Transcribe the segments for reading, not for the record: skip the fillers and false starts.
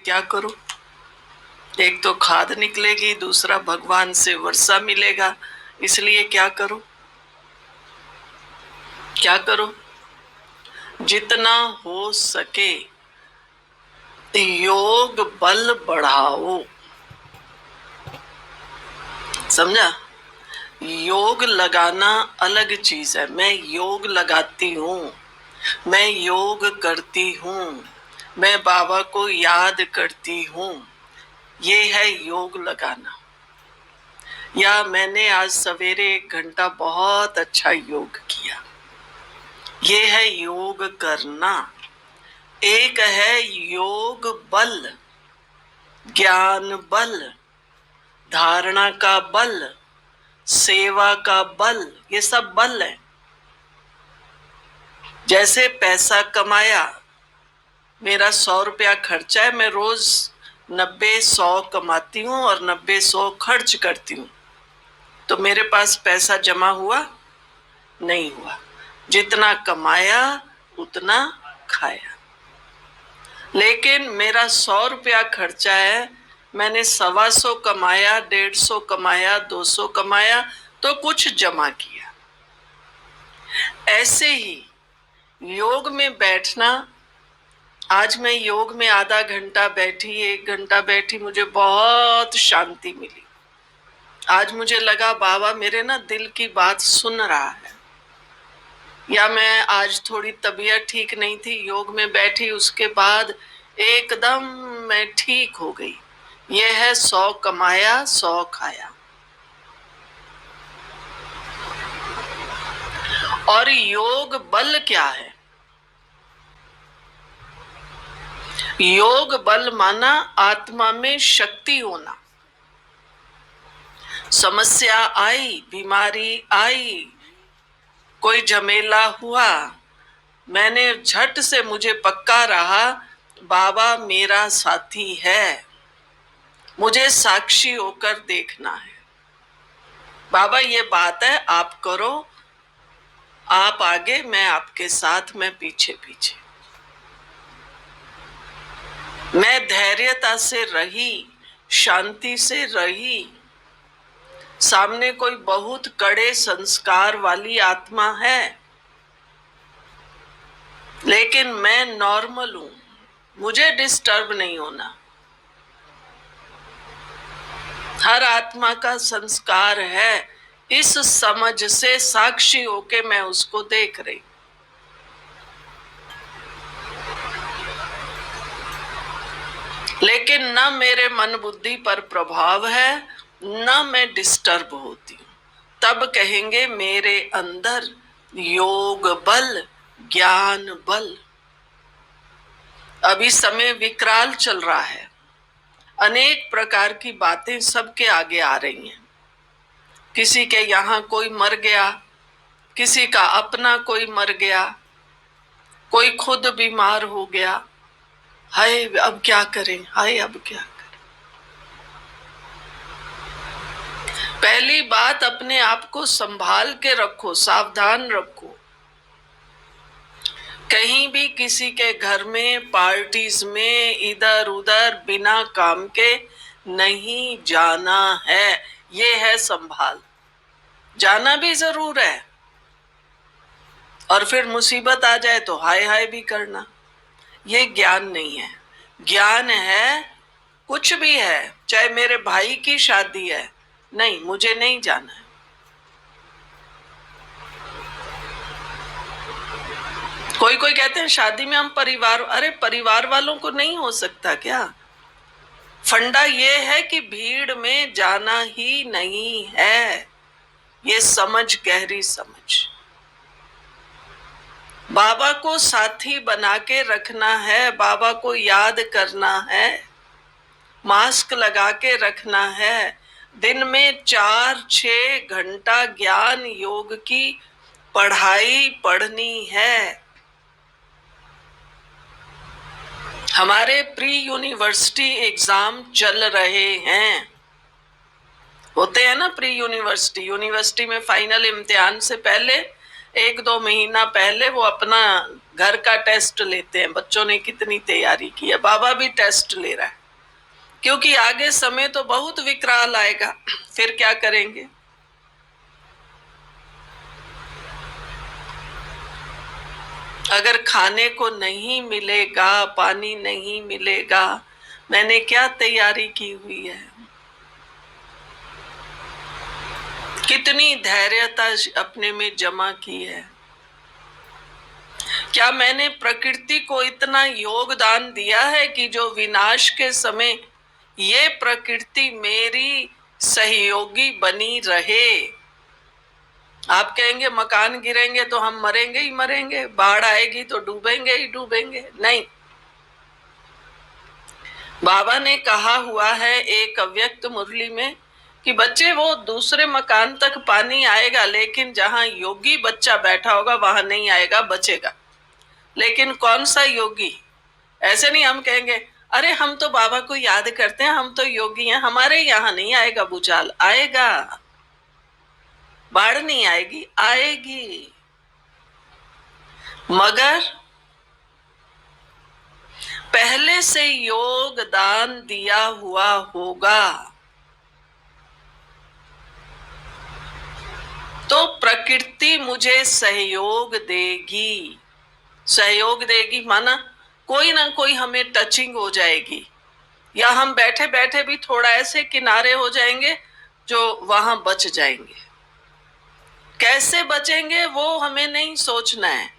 क्या करूं? एक तो खाद निकलेगी, दूसरा भगवान से वर्षा मिलेगा, इसलिए क्या करूं? क्या करूं? जितना हो सके योग बल बढ़ाओ। समझा? योग लगाना अलग चीज है। मैं योग लगाती हूँ, मैं योग करती हूँ, मैं बाबा को याद करती हूँ, ये है योग लगाना। या मैंने आज सवेरे 1 घंटा बहुत अच्छा योग किया, ये है योग करना। एक है योग बल, ज्ञान बल, धारणा का बल, सेवा का बल, ये सब बल है। जैसे पैसा कमाया, मेरा 100 रुपया खर्चा है, मैं रोज 90-100 कमाती हूँ और 90-100 खर्च करती हूँ, तो मेरे पास पैसा जमा हुआ? नहीं हुआ। जितना कमाया उतना खाया। लेकिन मेरा 100 रुपया खर्चा है, मैंने 125 कमाया, 150 कमाया, 200 कमाया, तो कुछ जमा किया। ऐसे ही योग में बैठना। आज मैं योग में आधा घंटा बैठी, 1 घंटा बैठी, मुझे बहुत शांति मिली। आज मुझे लगा बाबा मेरे ना दिल की बात सुन रहा है। या मैं आज थोड़ी तबीयत ठीक नहीं थी, योग में बैठी, उसके बाद एकदम मैं ठीक हो गई। ये है 100 कमाया 100 खाया। और योग बल क्या है? योग बल माना आत्मा में शक्ति होना। समस्या आई, बीमारी आई, कोई झमेला हुआ, मैंने झट से, मुझे पक्का रहा बाबा मेरा साथी है, मुझे साक्षी होकर देखना है। बाबा ये बात है, आप करो, आप आगे, मैं आपके साथ, मैं पीछे पीछे। मैं धैर्यता से रही, शांति से रही। सामने कोई बहुत कड़े संस्कार वाली आत्मा है, लेकिन मैं नॉर्मल हूं, मुझे डिस्टर्ब नहीं होना। हर आत्मा का संस्कार है, इस समझ से साक्षी होके मैं उसको देख रही। लेकिन न मेरे मन बुद्धि पर प्रभाव है, न मैं डिस्टर्ब होती हूं। तब कहेंगे मेरे अंदर योग बल, ज्ञान बल। अभी समय विकराल चल रहा है, अनेक प्रकार की बातें सबके आगे आ रही हैं। किसी के यहाँ कोई मर गया, किसी का अपना कोई मर गया, कोई खुद बीमार हो गया। हाय अब क्या करें, हाय अब क्या करें। पहली बात, अपने आप को संभाल के रखो, सावधान रखो। कहीं भी किसी के घर में, पार्टीज में, इधर उधर बिना काम के नहीं जाना है। ये है संभाल। जाना भी जरूर है, और फिर मुसीबत आ जाए तो हाय हाय भी करना। ये ज्ञान नहीं है। ज्ञान है, कुछ भी है, चाहे मेरे भाई की शादी है, नहीं मुझे नहीं जाना है। कोई कोई कहते हैं शादी में हम परिवार, अरे परिवार वालों को नहीं हो सकता क्या? फंडा ये है कि भीड़ में जाना ही नहीं है। ये समझ, गहरी समझ। बाबा को साथी बना के रखना है, बाबा को याद करना है, मास्क लगा के रखना है। दिन में 4-6 घंटा ज्ञान योग की पढ़ाई पढ़नी है। हमारे प्री यूनिवर्सिटी एग्जाम चल रहे हैं, होते हैं ना प्री यूनिवर्सिटी। यूनिवर्सिटी में फाइनल इम्तिहान से पहले 1-2 महीना पहले वो अपना घर का टेस्ट लेते हैं, बच्चों ने कितनी तैयारी की है। बाबा भी टेस्ट ले रहा है। क्योंकि आगे समय तो बहुत विकराल आएगा, फिर क्या करेंगे। अगर खाने को नहीं मिलेगा, पानी नहीं मिलेगा, मैंने क्या तैयारी की हुई है, कितनी धैर्यता अपने में जमा की है। क्या मैंने प्रकृति को इतना योगदान दिया है कि जो विनाश के समय ये प्रकृति मेरी सहयोगी बनी रहे। आप कहेंगे मकान गिरेंगे तो हम मरेंगे ही मरेंगे, बाढ़ आएगी तो डूबेंगे ही डूबेंगे, नहीं। बाबा ने कहा हुआ है एक अव्यक्त मुरली में कि बच्चे वो दूसरे मकान तक पानी आएगा, लेकिन जहां योगी बच्चा बैठा होगा वहां नहीं आएगा, बचेगा। लेकिन कौन सा योगी? ऐसे नहीं हम कहेंगे अरे हम तो बाबा को याद करते हैं, हम तो योगी हैं, हमारे यहाँ नहीं आएगा भूचाल। आएगा, बाढ़ नहीं आएगी, आएगी, मगर पहले से योगदान दिया हुआ होगा। तो प्रकृति मुझे सहयोग देगी। सहयोग देगी माना कोई ना कोई हमें टचिंग हो जाएगी, या हम बैठे बैठे भी थोड़ा ऐसे किनारे हो जाएंगे जो वहां बच जाएंगे। कैसे बचेंगे वो हमें नहीं सोचना है,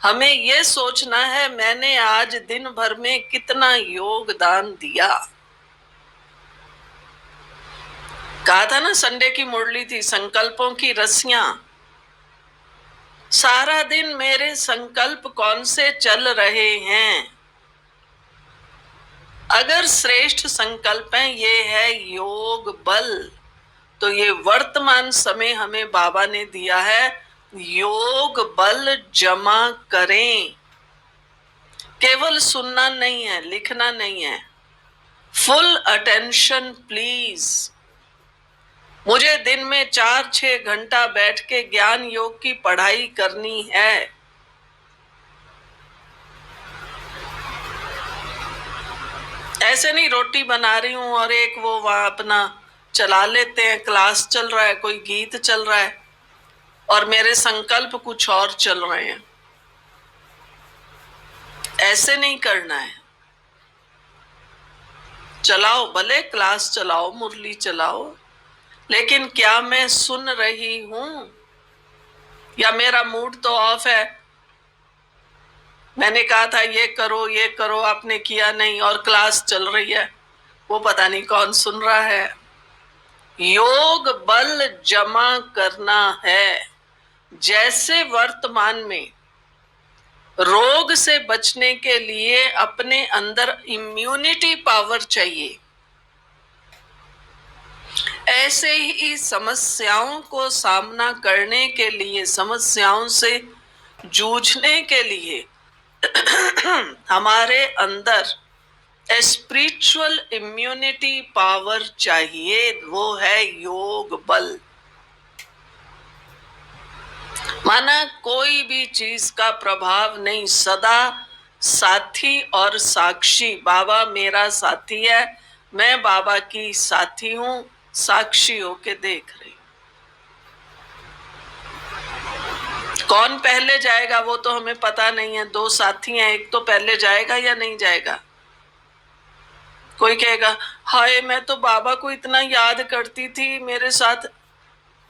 हमें ये सोचना है मैंने आज दिन भर में कितना योगदान दिया। कहा था ना, संडे की मुरली थी, संकल्पों की रस्सियां। सारा दिन मेरे संकल्प कौन से चल रहे हैं। अगर श्रेष्ठ संकल्प है ये है योग बल, तो ये वर्तमान समय हमें बाबा ने दिया है, योग बल जमा करें। केवल सुनना नहीं है, लिखना नहीं है, फुल अटेंशन प्लीज। मुझे दिन में 4-6 घंटा बैठ के ज्ञान योग की पढ़ाई करनी है। ऐसे नहीं रोटी बना रही हूं और एक वो वहां अपना चला लेते हैं, क्लास चल रहा है, कोई गीत चल रहा है और मेरे संकल्प कुछ और चल रहे हैं। ऐसे नहीं करना है। चलाओ, भले क्लास चलाओ, मुरली चलाओ, लेकिन क्या मैं सुन रही हूं, या मेरा मूड तो ऑफ है। मैंने कहा था ये करो, आपने किया नहीं, और क्लास चल रही है, वो पता नहीं कौन सुन रहा है। योग बल जमा करना है। जैसे वर्तमान में रोग से बचने के लिए अपने अंदर इम्यूनिटी पावर चाहिए, ऐसे ही समस्याओं को सामना करने के लिए, समस्याओं से जूझने के लिए हमारे अंदर स्पिरिचुअल इम्यूनिटी पावर चाहिए, वो है योग बल। माना कोई भी चीज का प्रभाव नहीं, सदा साथी और साक्षी। बाबा मेरा साथी है, मैं बाबा की साथी हूं, साक्षी होके देख रही। कौन पहले जाएगा वो तो हमें पता नहीं है। 2 साथी हैं, एक तो पहले जाएगा या नहीं जाएगा। कोई कहेगा हाय मैं तो बाबा को इतना याद करती थी, मेरे साथ।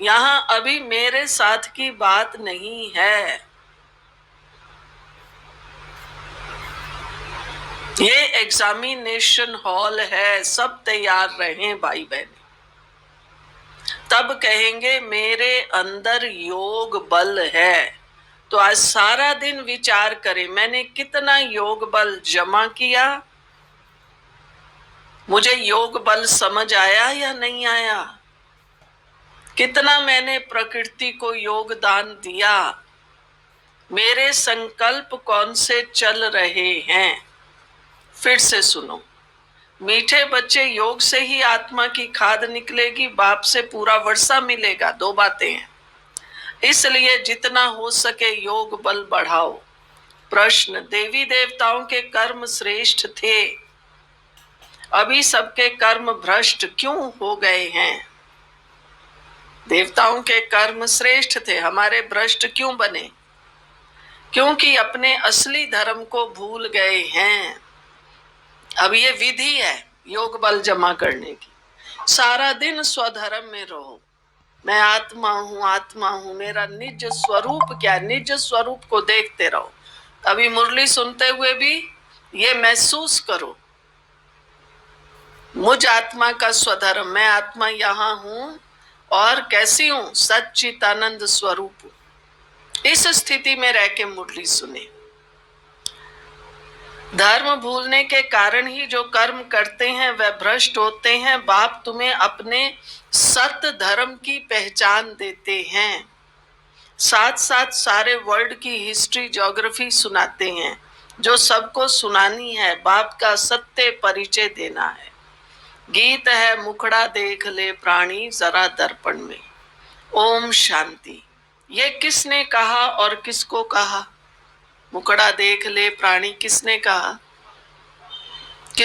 यहां अभी मेरे साथ की बात नहीं है, ये एग्जामिनेशन हॉल है। सब तैयार रहें भाई बहन, तब कहेंगे मेरे अंदर योग बल है। तो आज सारा दिन विचार करें मैंने कितना योग बल जमा किया, मुझे योग बल समझ आया या नहीं आया, कितना मैंने प्रकृति को योगदान दिया, मेरे संकल्प कौन से चल रहे हैं। फिर से सुनो, मीठे बच्चे योग से ही आत्मा की खाद निकलेगी, बाप से पूरा वर्षा मिलेगा। 2 बातें हैं, इसलिए जितना हो सके योग बल बढ़ाओ। प्रश्न, देवी देवताओं के कर्म श्रेष्ठ थे, अभी सबके कर्म भ्रष्ट क्यों हो गए हैं? देवताओं के कर्म श्रेष्ठ थे, हमारे भ्रष्ट क्यों बने? क्योंकि अपने असली धर्म को भूल गए हैं। अब ये विधि है योग बल जमा करने की। सारा दिन स्वधर्म में रहो, मैं आत्मा हूं, मेरा निज स्वरूप क्या, निज स्वरूप को देखते रहो। अभी मुरली सुनते हुए भी ये महसूस करो, मुझ आत्मा का स्वधर्म, मैं आत्मा यहाँ हूं और कैसी हूं, सच्चिदानंद स्वरूप। इस स्थिति में रह के मुरली सुने। धर्म भूलने के कारण ही जो कर्म करते हैं वह भ्रष्ट होते हैं। बाप तुम्हें अपने सत धर्म की पहचान देते हैं, साथ साथ सारे वर्ल्ड की हिस्ट्री ज्योग्राफी सुनाते हैं, जो सबको सुनानी है। बाप का सत्य परिचय देना है। गीत है मुखड़ा देख ले प्राणी जरा दर्पण में। ओम शांति। ये किसने कहा और किसको कहा? मुखड़ा देख ले प्राणी किसने कहा?